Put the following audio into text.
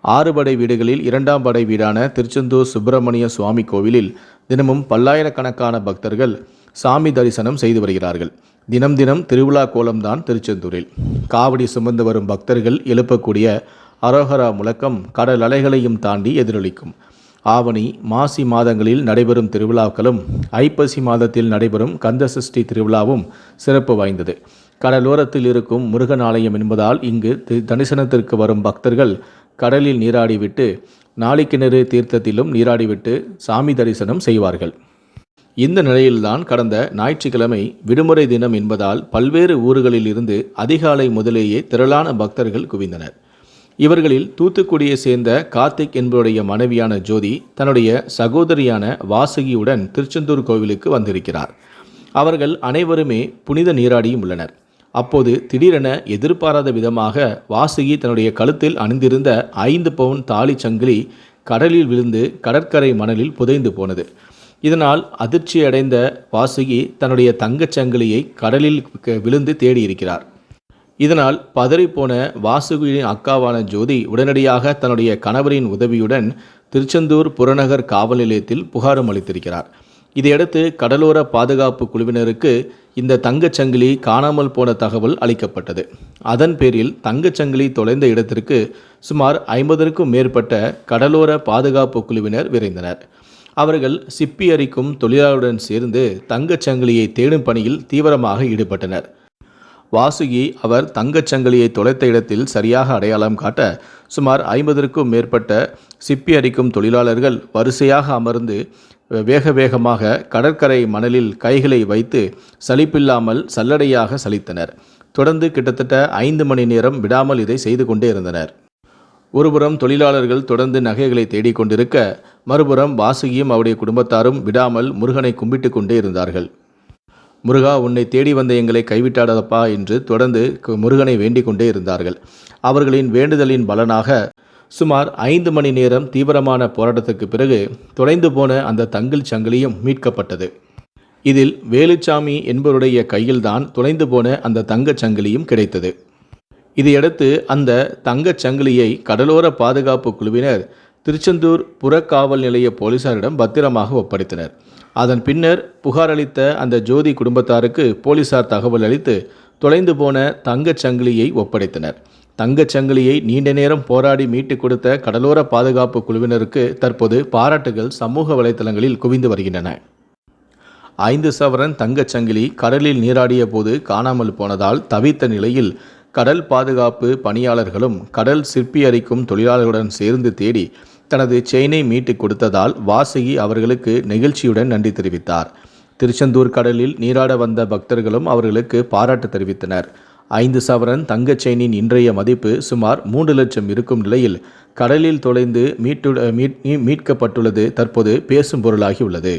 6 படை வீடுகளில் 2ஆம் படை வீடான திருச்செந்தூர் சுப்பிரமணிய சுவாமி கோவிலில் தினமும் பல்லாயிரக்கணக்கான பக்தர்கள் சாமி தரிசனம் செய்து வருகிறார்கள். தினம் தினம் திருவிழா கோலம்தான் திருச்செந்தூரில். காவடி சுமந்து வரும் பக்தர்கள் எழுப்பக்கூடிய அரோகரா முழக்கம் கடல் அலைகளையும் தாண்டி எதிரொலிக்கும். ஆவணி, மாசி மாதங்களில் நடைபெறும் திருவிழாக்களும் ஐப்பசி மாதத்தில் நடைபெறும் கந்தசஷ்டி திருவிழாவும் சிறப்பு வாய்ந்தது. கடலோரத்தில் இருக்கும் முருகன் ஆலயம் என்பதால் இங்கு தரிசனத்திற்கு வரும் பக்தர்கள் கடலில் நீராடிவிட்டு நாளிக்கிணறு தீர்த்தத்திலும் நீராடிவிட்டு சாமி தரிசனம் செய்வார்கள். இந்த நிலையில்தான் கடந்த ஞாயிற்றுக்கிழமை விடுமுறை தினம் என்பதால் பல்வேறு ஊர்களில் இருந்து அதிகாலை முதலேயே திரளான பக்தர்கள் குவிந்தனர். இவர்களில் தூத்துக்குடியை சேர்ந்த கார்த்திக் என்பவருடைய மனைவியான ஜோதி தன்னுடைய சகோதரியான வாசுகியுடன் திருச்செந்தூர் கோவிலுக்கு வந்திருக்கிறார். அவர்கள் அனைவருமே புனித நீராடியும் உள்ளனர். அப்போது திடீரென எதிர்பாராத விதமாக வாசுகி தன்னுடைய கழுத்தில் அணிந்திருந்த 5 பவுன் தாலி சங்கிலி கடலில் விழுந்து கடற்கரை மணலில் புதைந்து போனது. இதனால் அதிர்ச்சியடைந்த வாசுகி தன்னுடைய தங்கச் சங்கிலியை கடலில் விழுந்து தேடியிருக்கிறார். இதனால் பதறிப்போன வாசுகியின் அக்காவான ஜோதி உடனடியாக தன்னுடைய கணவரின் உதவியுடன் திருச்செந்தூர் புறநகர் காவல் நிலையத்தில் புகாரும் அளித்திருக்கிறார். இதையடுத்து கடலோர பாதுகாப்பு குழுவினருக்கு இந்த தங்கச்சங்கிலி காணாமல் போன தகவல் அளிக்கப்பட்டது. அதன் பேரில் தங்கச்சங்கிலி தொலைந்த இடத்திற்கு சுமார் 50க்கும் மேற்பட்ட கடலோர பாதுகாப்பு குழுவினர் விரைந்தனர். அவர்கள் சிப்பி அரிக்கும் தொழிலாளருடன் சேர்ந்து தங்கச்சங்கிலியை தேடும் பணியில் தீவிரமாக ஈடுபட்டனர். வாசுகி அவர் தங்கச்சங்கிலியை தொலைத்த இடத்தில் சரியாக அடையாளம் காட்ட சுமார் 50க்கும் மேற்பட்ட சிப்பி அரிக்கும் தொழிலாளர்கள் வரிசையாக அமர்ந்து வேகமாக கடற்கரை மணலில் கைகளை வைத்து சலிப்பில்லாமல் சல்லடையாக சலித்தனர். தொடர்ந்து கிட்டத்தட்ட 5 மணி நேரம் விடாமல் இதை செய்து கொண்டே இருந்தனர். ஒருபுறம் தொழிலாளர்கள் தொடர்ந்து நகைகளை தேடிக்கொண்டிருக்க, மறுபுறம் வாசுகியும் அவருடைய குடும்பத்தாரும் விடாமல் முருகனை கும்பிட்டு கொண்டே இருந்தார்கள். முருகா, உன்னை தேடி வந்த எங்களை கைவிட்டாடப்பா என்று தொடர்ந்து முருகனை வேண்டிக் கொண்டே இருந்தார்கள். அவர்களின் வேண்டுதலின் பலனாக சுமார் 5 மணி நேரம் தீவிரமான போராட்டத்துக்கு பிறகு தொலைந்து போன அந்த தங்கச் சங்கிலியும் மீட்கப்பட்டது. இதில் வேலுச்சாமி என்பவருடைய கையில்தான் தொலைந்து போன அந்த தங்கச் சங்கிலியும் கிடைத்தது. இதையடுத்து அந்த தங்கச் சங்கிலியை கடலோர பாதுகாப்பு குழுவினர் திருச்செந்தூர் புறக்காவல் நிலைய போலீசாரிடம் பத்திரமாக ஒப்படைத்தனர். அதன் பின்னர் புகார் அளித்த அந்த ஜோதி குடும்பத்தாருக்கு போலீசார் தகவல் அளித்து தொலைந்து போன தங்கச் சங்கிலியை ஒப்படைத்தனர். தங்கச் சங்கிலியை நீண்ட நேரம் போராடி மீட்டு கொடுத்த கடலோர பாதுகாப்பு குழுவினருக்கு தற்போது பாராட்டுகள் சமூக வலைதளங்களில் குவிந்து வருகின்றன. 5 சவரன் தங்கச் சங்கிலி கடலில் நீராடிய போது காணாமல் போனதால் தவித்த நிலையில் கடல் பாதுகாப்பு பணியாளர்களும் கடல் சிற்பி அரிக்கும் தொழிலாளர்களுடன் சேர்ந்து தேடி தனது செயினை மீட்டு கொடுத்ததால் வாசுகி அவர்களுக்கு நெகிழ்ச்சியுடன் நன்றி தெரிவித்தார். திருச்செந்தூர் கடலில் நீராட வந்த பக்தர்களும் அவர்களுக்கு பாராட்டு தெரிவித்தனர். 5 சவரன் தங்கச் செயினின் இன்றைய மதிப்பு சுமார் 3 லட்சம் இருக்கும் நிலையில் கடலில் தொலைந்து மீட்கப்பட்டுள்ளது தற்போது பேசும் பொருளாகி உள்ளது.